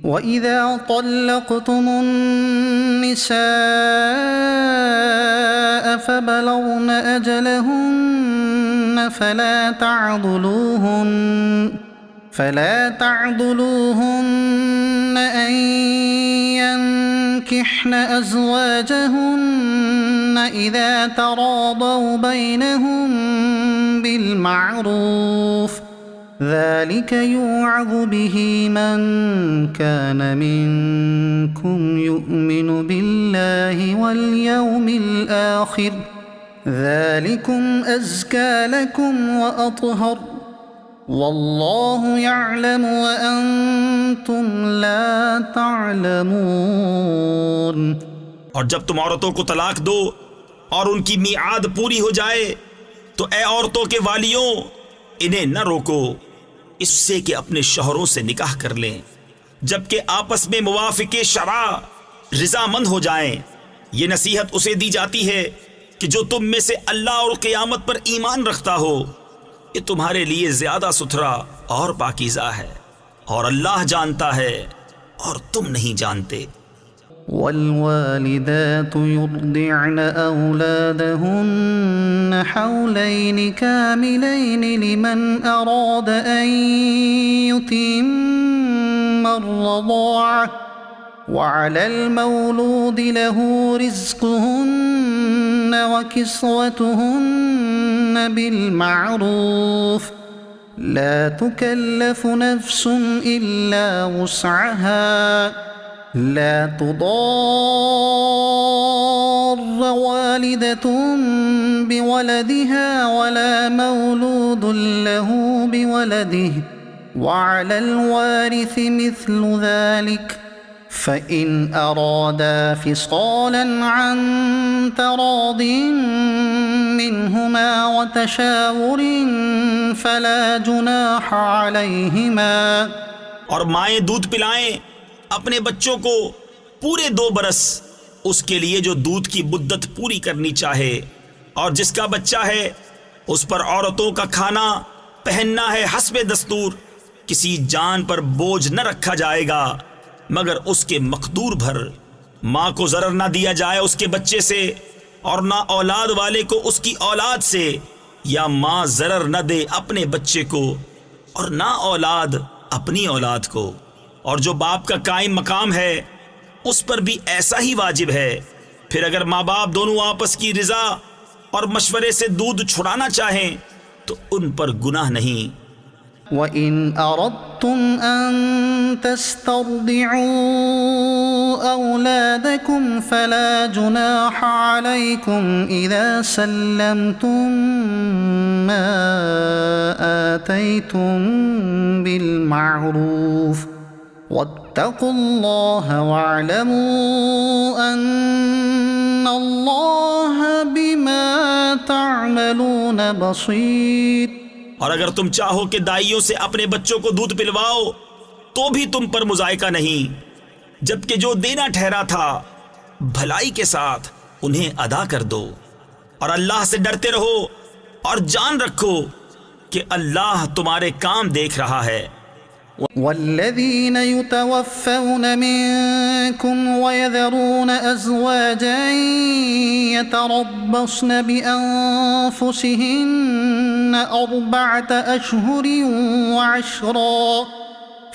وَإِذَا طَلَّقْتُمُ النِّسَاءَ فَبَلَغْنَ أَجَلَهُنَّ فلا تعضلوهن أن ينكحن أزواجهن إذا تراضوا بينهم بالمعروف ذلك يوعظ به من كان منكم يؤمن بالله واليوم الآخر ذلكم أزكى لكم وأطهر واللہ یعلم وانتم لا تعلمون۔ اور جب تم عورتوں کو طلاق دو اور ان کی میعاد پوری ہو جائے تو اے عورتوں کے والیوں انہیں نہ روکو اس سے کہ اپنے شوہروں سے نکاح کر لیں جبکہ آپس میں موافق شرع رضامند ہو جائیں۔ یہ نصیحت اسے دی جاتی ہے کہ جو تم میں سے اللہ اور قیامت پر ایمان رکھتا ہو، یہ تمہارے لیے زیادہ ستھرا اور پاکیزہ ہے اور اللہ جانتا ہے اور تم نہیں جانتے۔ والوالدات يرضعن أولادهن حولين كاملين لمن أراد أن يتم الرضاعة وعلى المولود له رزقهن وكسوتهن بالمعروف لا تكلف نفس إلا وسعها لا تضار والدة بولدها ولا مولود له بولده وعلى الوارث مثل ذلك فإن أرادا فصالا عن تراض منهما وتشاور فلا جناح عليهما۔ اور مائیں دودھ پلائیں اپنے بچوں کو پورے 2 برس اس کے لیے جو دودھ کی مدت پوری کرنی چاہے، اور جس کا بچہ ہے اس پر عورتوں کا کھانا پہننا ہے حسب دستور، کسی جان پر بوجھ نہ رکھا جائے گا مگر اس کے مقدور بھر۔ ماں کو ضرر نہ دیا جائے اس کے بچے سے اور نہ اولاد والے کو اس کی اولاد سے، یا ماں ضرر نہ دے اپنے بچے کو اور نہ اولاد اپنی اولاد کو۔ اور جو باپ کا قائم مقام ہے اس پر بھی ایسا ہی واجب ہے۔ پھر اگر ماں باپ دونوں آپس کی رضا اور مشورے سے دودھ چھڑانا چاہیں تو ان پر گناہ نہیں۔ وَإِنْ أَرَدْتُمْ أَن تَسْتَرْضِعُوا أَوْلَادَكُمْ فَلَا جُنَاحَ عَلَيْكُمْ إِذَا سَلَّمْتُمْ مَا آتَيْتُمْ بِالْمَعْرُوفِ وَاتَّقُوا اللَّهَ وَاعْلَمُوا أَنَّ اللَّهَ بِمَا تَعْمَلُونَ بَصِيرٌ۔ اور اگر تم چاہو کہ دائیوں سے اپنے بچوں کو دودھ پلواؤ تو بھی تم پر مذائقہ نہیں، جبکہ جو دینا ٹھہرا تھا بھلائی کے ساتھ انہیں ادا کر دو، اور اللہ سے ڈرتے رہو اور جان رکھو کہ اللہ تمہارے کام دیکھ رہا ہے۔ والذین یتوفون منکم ویذرون ازواجا یتربصن بانفسهن 4 اشہر وعشرا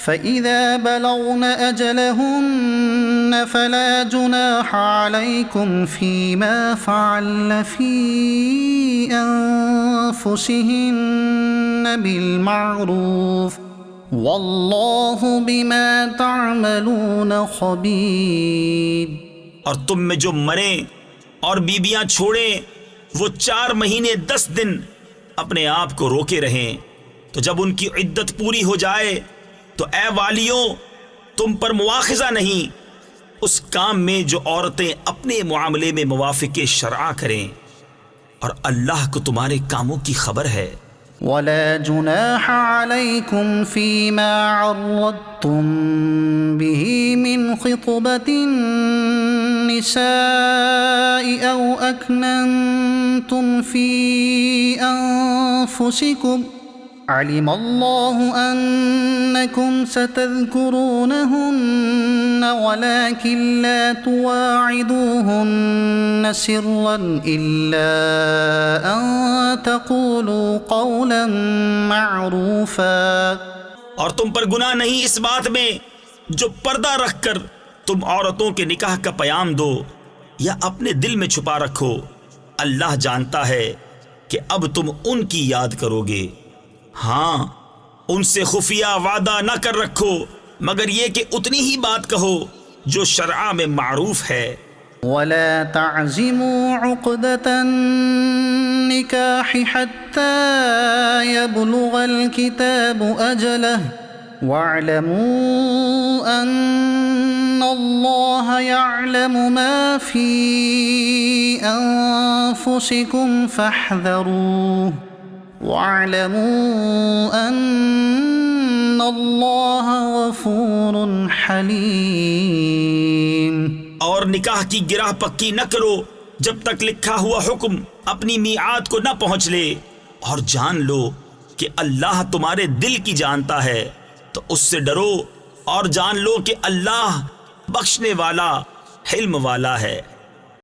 فإذا بلغن أجلهن فلا جناح عليكم فيما فعلن في أنفسهن بالمعروف واللہ بما تعملون خبیر۔ اور تم میں جو مریں اور بیبیاں چھوڑیں وہ 4 مہینے 10 دن اپنے آپ کو روکے رہیں، تو جب ان کی عدت پوری ہو جائے تو اے والیوں تم پر مواخذہ نہیں اس کام میں جو عورتیں اپنے معاملے میں موافق شرع کریں، اور اللہ کو تمہارے کاموں کی خبر ہے۔ ولا جناح عليكم فيما عرضتم به من خطبة النساء أو أكننتم في أنفسكم علم الله أنكم ستذكرونهن ولكن لا تواعدوهن سرا إلا أن تقولوا قولا معروفا. اور تم پر گناہ نہیں اس بات میں جو پردہ رکھ کر تم عورتوں کے نکاح کا پیام دو یا اپنے دل میں چھپا رکھو. اللہ جانتا ہے کہ اب تم ان کی یاد کرو گے. ہاں ان سے خفیہ وعدہ نہ کر رکھو مگر یہ کہ اتنی ہی بات کہو جو شرع میں معروف ہے. ولا تعزموا عقدة النكاح حتى يبلغ الكتاب أجله واعلموا أن الله يعلم ما في أنفسكم فاحذروه واعلموا أن الله غفور حليم. اور نکاح کی گرہ پکی نہ کرو جب تک لکھا ہوا حکم اپنی میعاد کو نہ پہنچ لے، اور جان لو کہ اللہ تمہارے دل کی جانتا ہے تو اس سے ڈرو، اور جان لو کہ اللہ بخشنے والا حلم والا ہے.